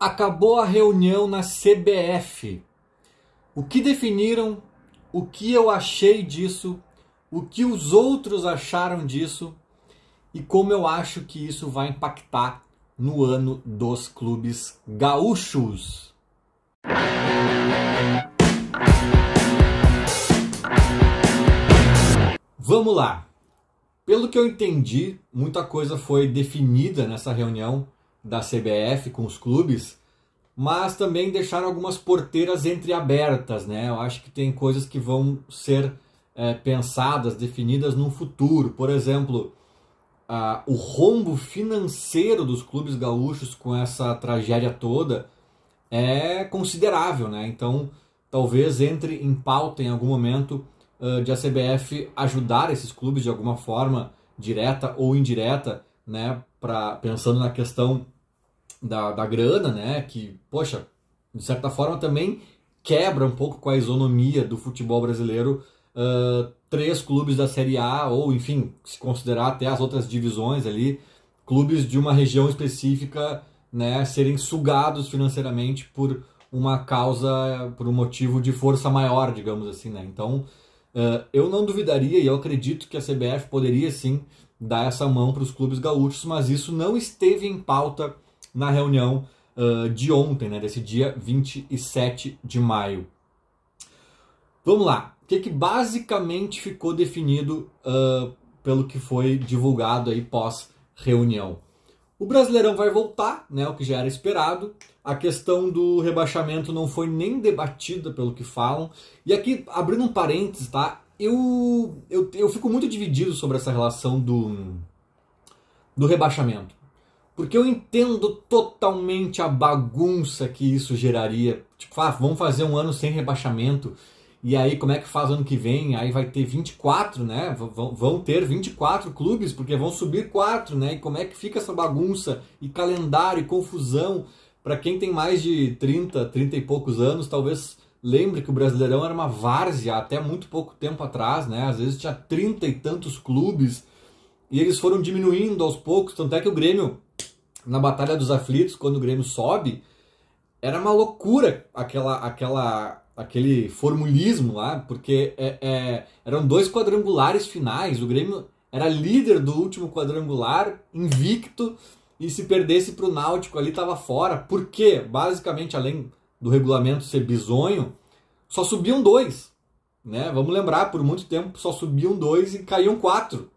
Acabou a reunião na CBF. O que definiram, o que eu achei disso, o que os outros acharam disso e como eu acho que isso vai impactar no ano dos clubes gaúchos. Vamos lá. Pelo que eu entendi, muita coisa foi definida nessa reunião da CBF com os clubes, mas também deixaram algumas porteiras entreabertas, né? Eu acho que tem coisas que vão ser pensadas, definidas no futuro. Por exemplo, o rombo financeiro dos clubes gaúchos com essa tragédia toda é considerável, né? Então, talvez entre em pauta em algum momento de a CBF ajudar esses clubes de alguma forma, direta ou indireta, né? Pensando na questão da grana, né? Que, poxa, de certa forma também quebra um pouco com a isonomia do futebol brasileiro. 3 clubes da Série A, ou enfim, se considerar até as outras divisões ali, clubes de uma região específica, né, serem sugados financeiramente por uma causa, por um motivo de força maior, digamos assim, né? Então, eu não duvidaria, e eu acredito que a CBF poderia sim dar essa mão para os clubes gaúchos, mas isso não esteve em pauta na reunião de ontem, né, desse dia 27 de maio. Vamos lá. O que basicamente ficou definido pelo que foi divulgado aí pós-reunião? O Brasileirão vai voltar, né, o que já era esperado. A questão do rebaixamento não foi nem debatida pelo que falam. E aqui, abrindo um parênteses, tá? Eu fico muito dividido sobre essa relação do rebaixamento. Porque eu entendo totalmente a bagunça que isso geraria. Tipo, vamos fazer um ano sem rebaixamento. E aí, como é que faz ano que vem? Aí vai ter 24, né? Vão ter 24 clubes, porque vão subir 4, né? E como é que fica essa bagunça? E calendário, e confusão. Para quem tem mais de 30 e poucos anos, talvez lembre que o Brasileirão era uma várzea até muito pouco tempo atrás, né? Às vezes tinha 30 e tantos clubes. E eles foram diminuindo aos poucos. Tanto é que o Grêmio, na Batalha dos Aflitos, quando o Grêmio sobe, era uma loucura aquele formulismo lá, porque eram 2 quadrangulares finais. O Grêmio era líder do último quadrangular, invicto, e se perdesse para o Náutico ali estava fora. Porque, basicamente, além do regulamento ser bizonho, só subiam 2. Né? Vamos lembrar, por muito tempo só subiam 2 e caíam 4.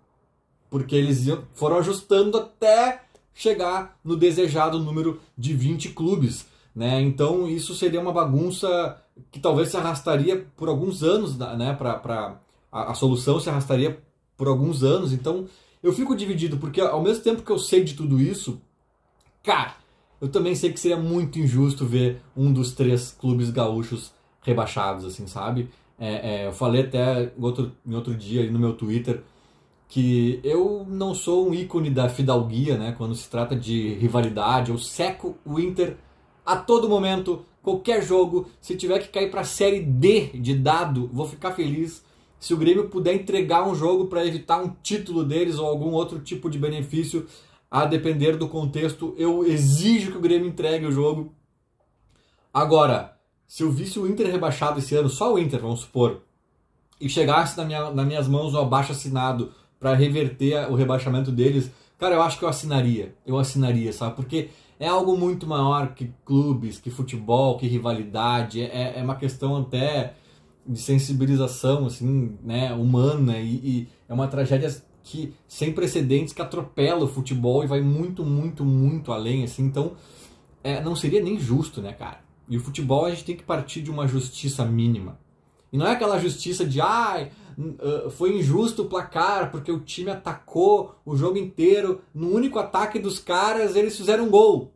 Porque eles foram ajustando até chegar no desejado número de 20 clubes. Né? Então isso seria uma bagunça que talvez se arrastaria por alguns anos, né? A solução se arrastaria por alguns anos. Então eu fico dividido, porque ao mesmo tempo que eu sei de tudo isso, cara, eu também sei que seria muito injusto ver um dos 3 clubes gaúchos rebaixados, assim, sabe? Eu falei até em outro dia aí no meu Twitter que eu não sou um ícone da fidalguia, né? Quando se trata de rivalidade, eu seco o Inter a todo momento, qualquer jogo. Se tiver que cair para a Série D de dado, vou ficar feliz. Se o Grêmio puder entregar um jogo para evitar um título deles ou algum outro tipo de benefício, a depender do contexto, eu exijo que o Grêmio entregue o jogo. Agora, se eu visse o Inter rebaixado esse ano, só o Inter, vamos supor, e chegasse nas minhas mãos o abaixo-assinado para reverter o rebaixamento deles, cara, eu acho que eu assinaria, sabe? Porque é algo muito maior que clubes, que futebol, que rivalidade. É uma questão até de sensibilização, assim, né, humana, e é uma tragédia sem precedentes que atropela o futebol e vai muito, muito, muito além, assim. Então, não seria nem justo, né, cara? E o futebol a gente tem que partir de uma justiça mínima. E não é aquela justiça de, foi injusto o placar porque o time atacou o jogo inteiro, no único ataque dos caras eles fizeram um gol.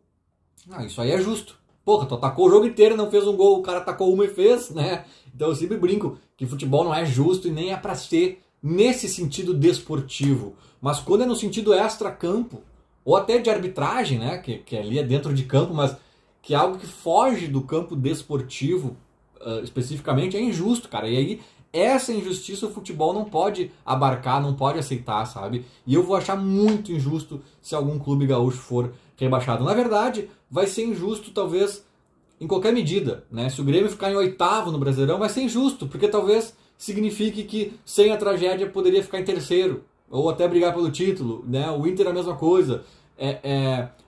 Isso aí é justo. Porra, tu atacou o jogo inteiro e não fez um gol, o cara atacou uma e fez, né? Então eu sempre brinco que futebol não é justo e nem é pra ser nesse sentido desportivo. Mas quando é no sentido extra-campo, ou até de arbitragem, né? Que ali é dentro de campo, mas que é algo que foge do campo desportivo, especificamente, é injusto, cara. E aí, essa injustiça o futebol não pode abarcar, não pode aceitar, sabe? E eu vou achar muito injusto se algum clube gaúcho for rebaixado. Na verdade, vai ser injusto talvez em qualquer medida, né? Se o Grêmio ficar em 8º no Brasileirão, vai ser injusto, porque talvez signifique que sem a tragédia poderia ficar em 3º, ou até brigar pelo título, né? O Inter é a mesma coisa.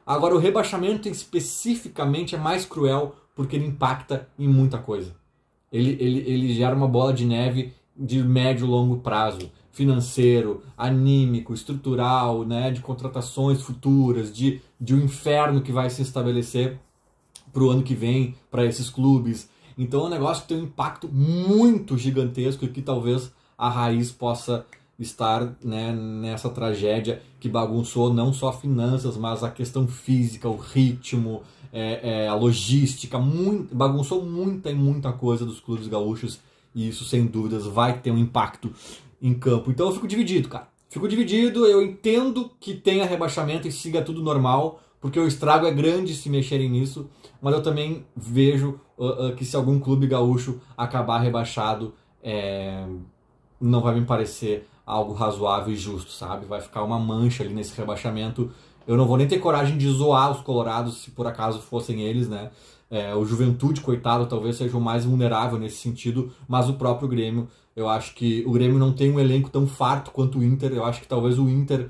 Agora, o rebaixamento especificamente é mais cruel, porque ele impacta em muita coisa. Ele gera uma bola de neve de médio e longo prazo, financeiro, anímico, estrutural, né? De contratações futuras, de um inferno que vai se estabelecer para o ano que vem, para esses clubes. Então é um negócio que tem um impacto muito gigantesco e que talvez a raiz possa estar, né, nessa tragédia que bagunçou não só finanças, mas a questão física, o ritmo, a logística, bagunçou muita coisa dos clubes gaúchos, e isso sem dúvidas vai ter um impacto em campo. Então eu fico dividido, cara. Fico dividido, eu entendo que tenha rebaixamento e siga tudo normal, porque o estrago é grande se mexerem nisso, mas eu também vejo que se algum clube gaúcho acabar rebaixado, não vai me parecer algo razoável e justo, sabe? Vai ficar uma mancha ali nesse rebaixamento. Eu não vou nem ter coragem de zoar os colorados, se por acaso fossem eles, né? O Juventude, coitado, talvez seja o mais vulnerável nesse sentido, mas o próprio Grêmio, eu acho que o Grêmio não tem um elenco tão farto quanto o Inter. Eu acho que talvez o Inter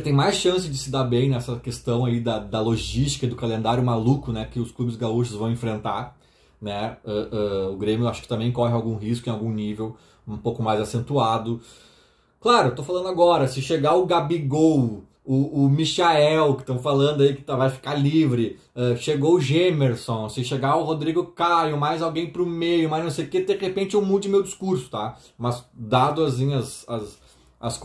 tem mais chance de se dar bem nessa questão aí da logística e do calendário maluco, né, que os clubes gaúchos vão enfrentar, né? O Grêmio acho que também corre algum risco em algum nível um pouco mais acentuado. Claro, eu tô falando agora, se chegar o Gabigol, o Michael, que estão falando aí que vai ficar livre, chegou o Gemerson, se chegar o Rodrigo Caio, mais alguém pro meio, mais não sei o que, de repente eu mude meu discurso, tá? Mas dado assim, as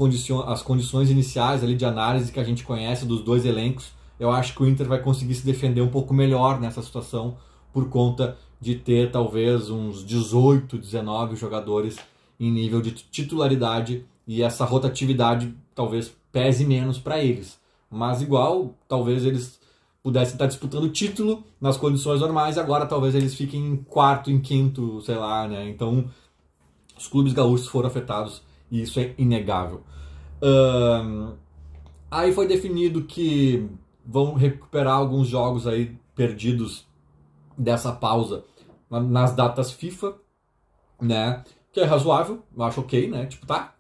condições iniciais ali de análise que a gente conhece dos dois elencos, eu acho que o Inter vai conseguir se defender um pouco melhor nessa situação, por conta de ter talvez uns 18, 19 jogadores em nível de titularidade, e essa rotatividade talvez pese menos para eles. Mas igual, talvez eles pudessem estar disputando o título nas condições normais, e agora talvez eles fiquem em 4º, em 5º, sei lá, né? Então, os clubes gaúchos foram afetados, e isso é inegável. Aí foi definido que vão recuperar alguns jogos aí perdidos dessa pausa nas datas FIFA, né? Que é razoável, eu acho ok, né? Tipo, tá.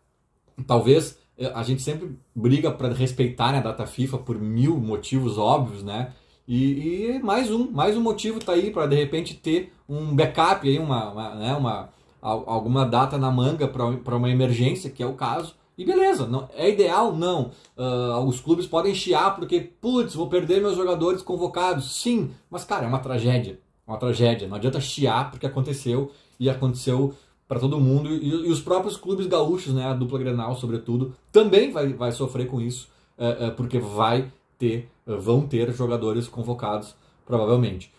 Talvez a gente sempre briga para respeitar, né, a data FIFA por 1000 motivos óbvios, né? E mais um motivo tá aí para de repente ter um backup aí, alguma data na manga para uma emergência, que é o caso. E beleza, não, é ideal? Não. Os clubes podem chiar porque, putz, vou perder meus jogadores convocados. Sim, mas cara, é uma tragédia. Uma tragédia. Não adianta chiar porque aconteceu, e aconteceu para todo mundo. E os próprios clubes gaúchos, né, a dupla Grenal, sobretudo, também vai sofrer com isso, porque vão ter jogadores convocados, provavelmente.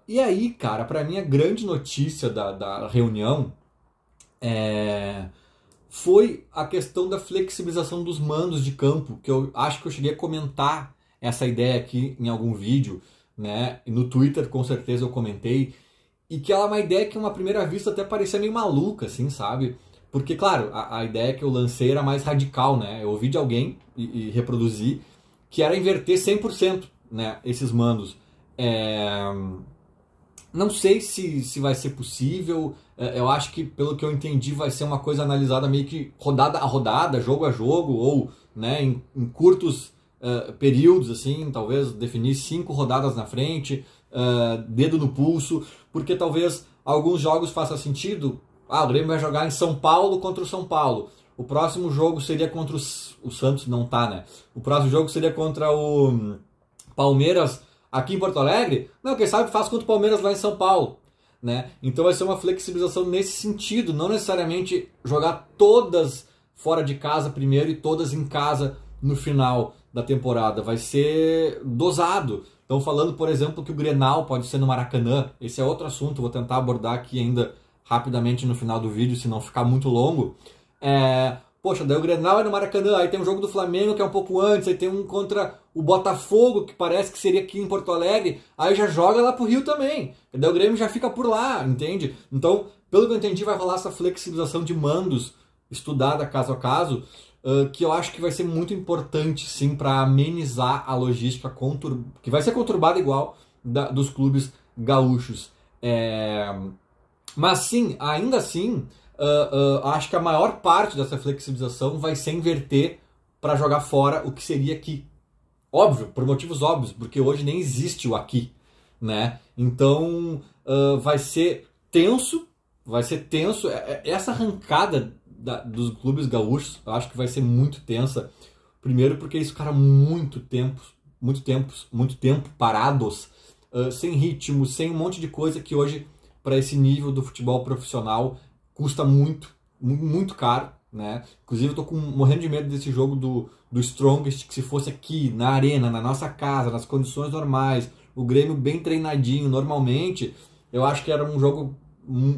E aí, cara, para mim a grande notícia da reunião foi a questão da flexibilização dos mandos de campo, que eu acho que eu cheguei a comentar essa ideia aqui em algum vídeo, né? E no Twitter com certeza eu comentei, e que ela é uma ideia que, a uma primeira vista, até parecia meio maluca, assim, sabe? Porque, claro, a ideia que eu lancei era mais radical, né? Eu ouvi de alguém e reproduzi, que era inverter 100%, né, esses mandos. Não sei se vai ser possível. Eu acho que, pelo que eu entendi, vai ser uma coisa analisada meio que rodada a rodada, jogo a jogo, ou, né, em curtos períodos, assim, talvez definir 5 rodadas na frente, dedo no pulso, porque talvez alguns jogos façam sentido. O Grêmio vai jogar em São Paulo contra o São Paulo. O próximo jogo seria contra o Santos, não tá, né? O próximo jogo seria contra o Palmeiras aqui em Porto Alegre. Não, quem sabe faz contra o Palmeiras lá em São Paulo, né? Então vai ser uma flexibilização nesse sentido, não necessariamente jogar todas fora de casa primeiro e todas em casa no final da temporada. Vai ser dosado. Estão falando, por exemplo, que o Grenal pode ser no Maracanã. Esse é outro assunto, vou tentar abordar aqui ainda rapidamente no final do vídeo, se não ficar muito longo. Poxa, daí o Grenal é no Maracanã, aí tem um jogo do Flamengo que é um pouco antes, aí tem um contra o Botafogo, que parece que seria aqui em Porto Alegre, aí já joga lá pro Rio também. Daí o Grêmio já fica por lá, entende? Então, pelo que eu entendi, vai rolar essa flexibilização de mandos, estudada caso a caso, que eu acho que vai ser muito importante, sim, para amenizar a logística que vai ser conturbada igual dos clubes gaúchos. Mas sim, ainda assim, acho que a maior parte dessa flexibilização vai ser inverter para jogar fora o que seria aqui. Óbvio, por motivos óbvios, porque hoje nem existe o aqui, né? Então vai ser tenso, Essa arrancada dos clubes gaúchos, eu acho que vai ser muito tensa. Primeiro porque eles ficaram muito tempo parados, sem ritmo, sem um monte de coisa que hoje, para esse nível do futebol profissional, custa muito caro, né? Inclusive eu tô morrendo de medo desse jogo do Strongest, que se fosse aqui, na arena, na nossa casa, nas condições normais, o Grêmio bem treinadinho, normalmente, eu acho que era um jogo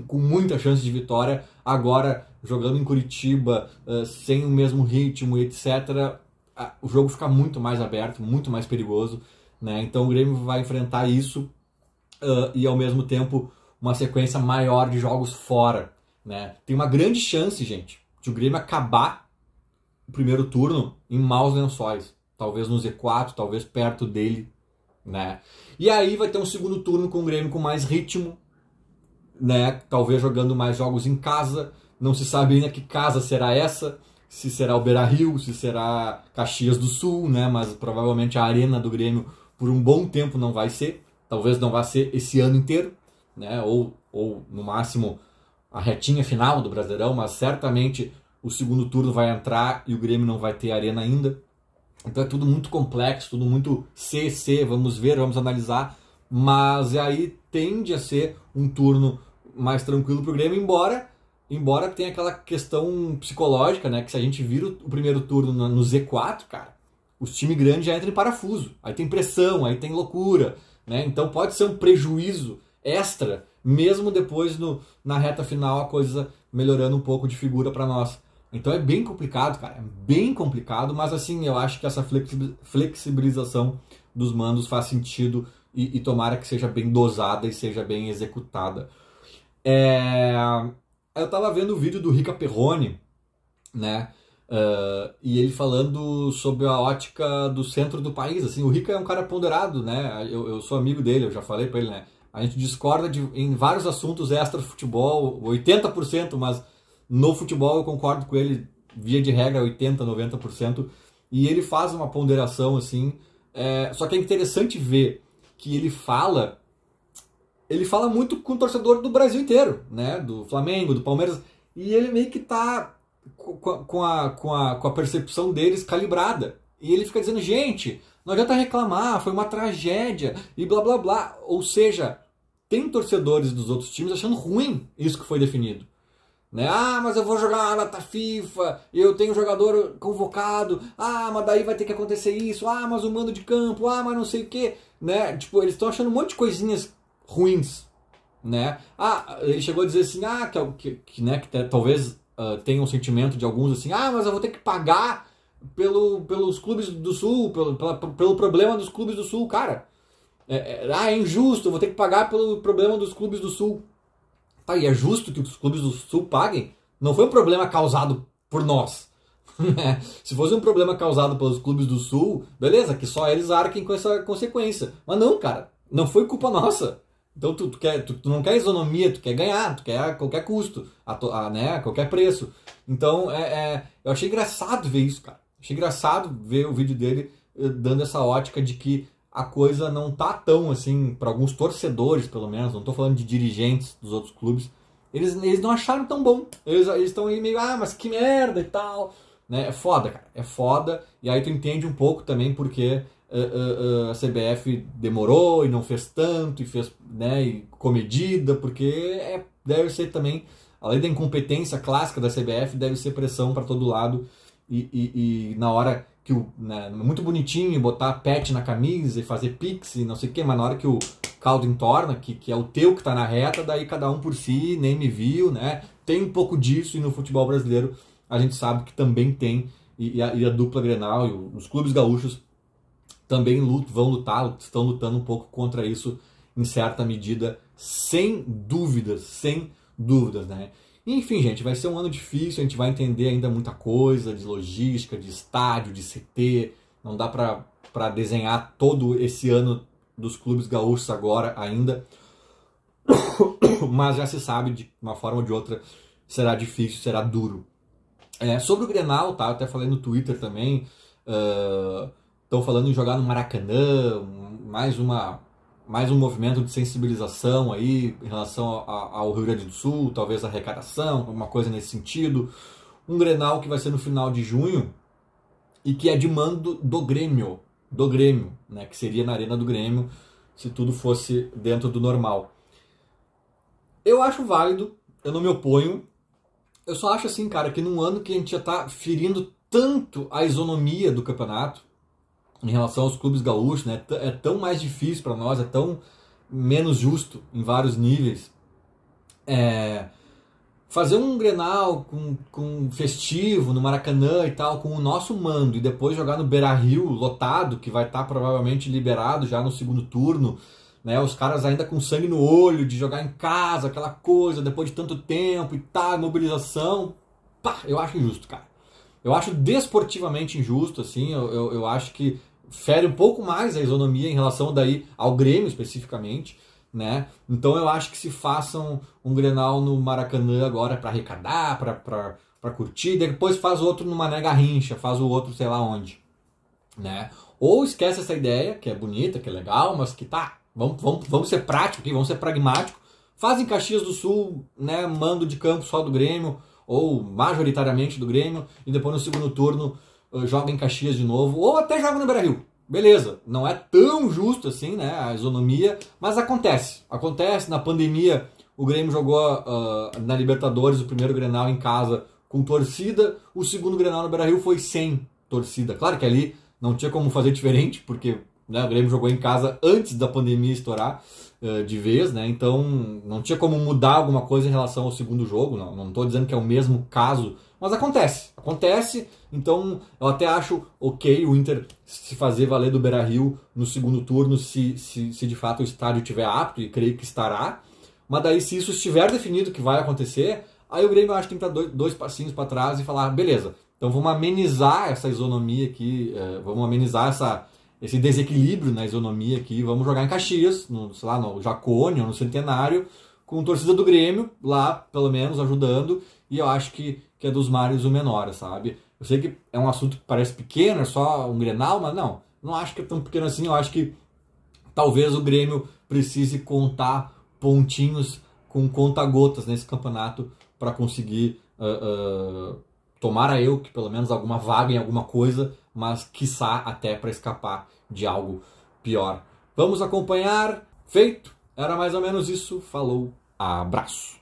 com muita chance de vitória. Agora, jogando em Curitiba, sem o mesmo ritmo, etc., o jogo fica muito mais aberto, muito mais perigoso, né? Então o Grêmio vai enfrentar isso e ao mesmo tempo uma sequência maior de jogos fora, né? Tem uma grande chance, gente, de o Grêmio acabar o primeiro turno em maus lençóis, talvez no Z4, talvez perto dele, né? E aí vai ter um segundo turno com o Grêmio com mais ritmo, né? Talvez jogando mais jogos em casa. Não se sabe ainda que casa será essa, se será o Beira-Rio, se será Caxias do Sul, né? Mas provavelmente a arena do Grêmio por um bom tempo não vai ser, talvez não vá ser esse ano inteiro, né? Ou no máximo a retinha final do Brasileirão, mas certamente o segundo turno vai entrar e o Grêmio não vai ter arena ainda. Então é tudo muito complexo, tudo muito vamos ver, vamos analisar, mas aí tende a ser um turno mais tranquilo para o Grêmio, embora tenha aquela questão psicológica, né, que se a gente vira o primeiro turno no Z4, cara, os times grandes já entram em parafuso, aí tem pressão, aí tem loucura, né, então pode ser um prejuízo extra, mesmo depois na reta final a coisa melhorando um pouco de figura para nós. Então é bem complicado, cara, é bem complicado, mas assim, eu acho que essa flexibilização dos mandos faz sentido e tomara que seja bem dosada e seja bem executada. Eu tava vendo o vídeo do Rica Perrone, né, e ele falando sobre a ótica do centro do país, assim, o Rica é um cara ponderado, né, eu sou amigo dele, eu já falei pra ele, né, a gente discorda em vários assuntos extra-futebol, 80%, mas no futebol eu concordo com ele, via de regra, 80%, 90%, e ele faz uma ponderação, assim, só que é interessante ver que ele fala muito com o torcedor do Brasil inteiro, né, do Flamengo, do Palmeiras, e ele meio que tá com a percepção deles calibrada, e ele fica dizendo, gente, não adianta reclamar, foi uma tragédia, e blá blá blá, ou seja, tem torcedores dos outros times achando ruim isso que foi definido. Né? Ah, mas eu vou jogar na data FIFA, eu tenho jogador convocado, mas daí vai ter que acontecer isso, mas o mando de campo, mas não sei o que, né? Tipo, eles estão achando um monte de coisinhas ruins, né? Ele chegou a dizer assim, que talvez tenha um sentimento de alguns assim, mas eu vou ter que pagar pelos clubes do Sul, pelo problema dos clubes do Sul, cara. É injusto, eu vou ter que pagar pelo problema dos clubes do Sul. Tá, e é justo que os clubes do Sul paguem? Não foi um problema causado por nós. Se fosse um problema causado pelos clubes do Sul, beleza, que só eles arquem com essa consequência. Mas não, cara, não foi culpa nossa. Então tu não quer isonomia, tu quer ganhar, tu quer a qualquer custo, né, a qualquer preço. Então eu achei engraçado ver isso, cara. Achei engraçado ver o vídeo dele dando essa ótica de que a coisa não tá tão assim, para alguns torcedores pelo menos, não tô falando de dirigentes dos outros clubes, eles não acharam tão bom. Eles estão aí meio, mas que merda e tal. Né? É foda, cara, é foda. E aí tu entende um pouco também porque a CBF demorou e não fez tanto, e fez, né, e comedida, porque deve ser também, além da incompetência clássica da CBF, deve ser pressão para todo lado. E na hora que né, muito bonitinho botar pet na camisa e fazer pix e não sei o que, mas na hora que o caldo entorna, que é o teu que tá na reta, daí cada um por si, nem me viu, né? Tem um pouco disso, e no futebol brasileiro a gente sabe que também tem, e a dupla Grenal e os clubes gaúchos também estão lutando um pouco contra isso em certa medida, sem dúvidas, né? Enfim, gente, vai ser um ano difícil, a gente vai entender ainda muita coisa de logística, de estádio, de CT. Não dá para desenhar todo esse ano dos clubes gaúchos agora ainda. Mas já se sabe, de uma forma ou de outra, será difícil, será duro. Sobre o Grenal, tá? Eu até falei no Twitter também. Estão falando em jogar no Maracanã, mais um movimento de sensibilização aí em relação ao Rio Grande do Sul, talvez arrecadação, alguma coisa nesse sentido. Um Grenal que vai ser no final de junho e que é de mando do Grêmio, né? Que seria na Arena do Grêmio, se tudo fosse dentro do normal. Eu acho válido, eu não me oponho. Eu só acho assim, cara, que num ano que a gente já tá ferindo tanto a isonomia do campeonato, em relação aos clubes gaúchos, né? É tão mais difícil para nós, é tão menos justo em vários níveis. Fazer um Grenal com festivo no Maracanã e tal, com o nosso mando, e depois jogar no Beira-Rio lotado, que vai estar provavelmente liberado já no segundo turno, né? Os caras ainda com sangue no olho de jogar em casa, aquela coisa, depois de tanto tempo e tal, mobilização. Pá, eu acho injusto, cara. Eu acho desportivamente injusto, assim, eu acho que fere um pouco mais a isonomia em relação daí ao Grêmio especificamente, né? Então eu acho que se façam um Grenal no Maracanã agora para arrecadar, para curtir, depois faz outro no Mané Garrincha, faz o outro sei lá onde, né? Ou esquece essa ideia, que é bonita, que é legal, mas que tá, vamos ser práticos aqui, vamos ser pragmáticos, faz em Caxias do Sul, né, mando de campo só do Grêmio, ou majoritariamente do Grêmio, e depois no segundo turno joga em Caxias de novo, ou até joga no Beira-Rio. Beleza, não é tão justo assim, né, a isonomia, mas acontece. Acontece, na pandemia o Grêmio jogou na Libertadores o primeiro Grenal em casa com torcida, o segundo Grenal no Beira-Rio foi sem torcida. Claro que ali não tinha como fazer diferente, porque, né, o Grêmio jogou em casa antes da pandemia estourar de vez, né, então não tinha como mudar alguma coisa em relação ao segundo jogo, não estou dizendo que é o mesmo caso, mas acontece, então eu até acho ok o Inter se fazer valer do Beira-Rio no segundo turno, se de fato o estádio estiver apto, e creio que estará, mas daí se isso estiver definido que vai acontecer, aí o Grêmio eu acho que tem que dar dois passinhos para trás e falar, beleza, então vamos amenizar essa isonomia aqui, vamos amenizar esse desequilíbrio na isonomia aqui, vamos jogar em Caxias, sei lá, no Jacone ou no Centenário, com torcida do Grêmio lá, pelo menos, ajudando, e eu acho que é dos males o menor, sabe? Eu sei que é um assunto que parece pequeno, é só um Grenal, mas não acho que é tão pequeno assim, eu acho que talvez o Grêmio precise contar pontinhos com conta-gotas nesse campeonato para conseguir, tomara eu que pelo menos alguma vaga em alguma coisa, mas quiçá até para escapar de algo pior. Vamos acompanhar. Feito? Era mais ou menos isso. Falou, abraço.